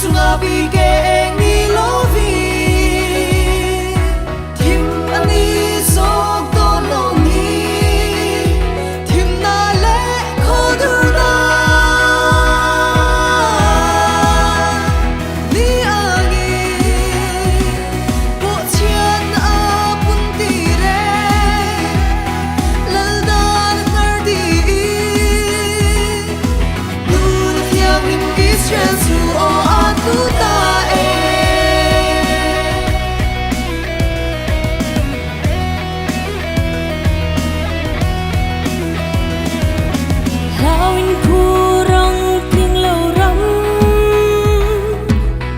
sunga bigeng ni lovi tim ani sok dono ni tim na le koduna ni angi bo chen a pun ti re laldan nardi nun hiam in kisren su o atuta e Lawin kurang ting lâu rắm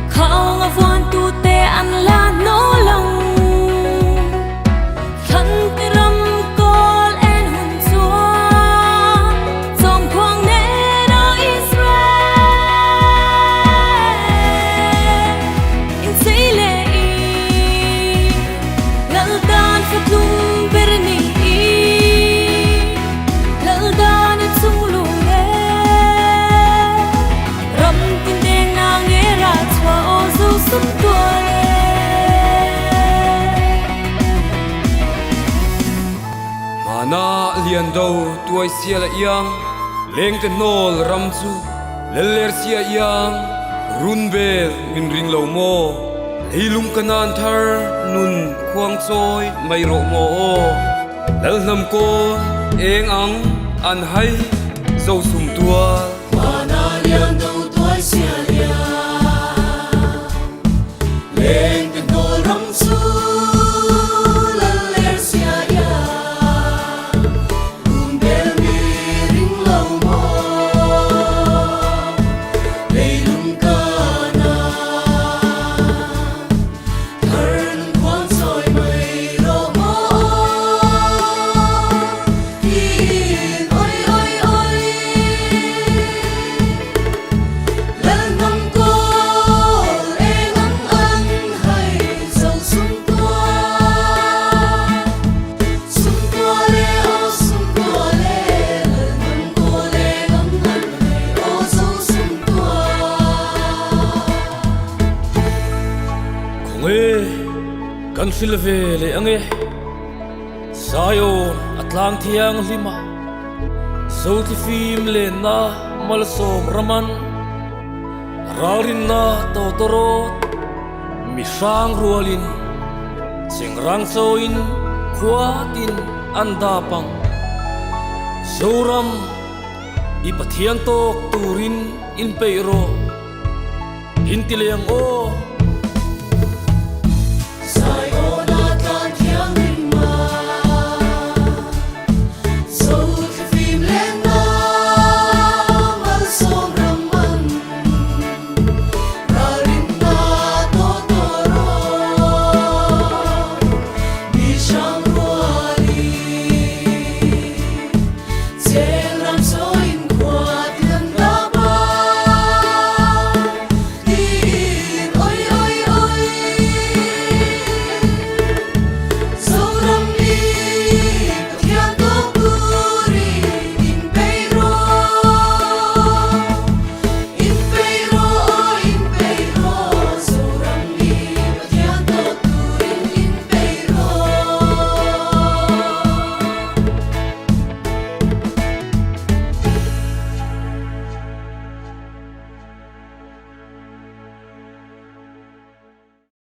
Khao ngà vuan tu te an la no lòng Khăn te ram kol en hun chua Dòng khoang nê no Israel In say le i Lal dan phát lung berni i Lal dan at sung lung e Ram tin deng na nghe ra chua o du sum tua e Mana lian đâu tuai sia la yang leng te nol ram chu leler sia yang run bel min ring lo mo hilum kanan thar nun khuang choi mai ro mo lal nam ko eng ang an hai zo sum tua Mana lian đâu tuai sia lia Leng tin nol ram su lalel sia ya Rumbel mi ring lau mo Leilum kana Thar nung khuang soi mai ro mo Tin oi oi oi Lal nam ko eng ang an hai Dâu sum tua le o sum tua le Lal nam ko le ngam an hai o dâu sum tua khong e kan fil ve le ange sayon atlang thiang lima so ti fim le na mal som raman rarin na to torot mi sang rualin sing rang soin khuatin andapang zoram ipathian tok turin in peiro intileng o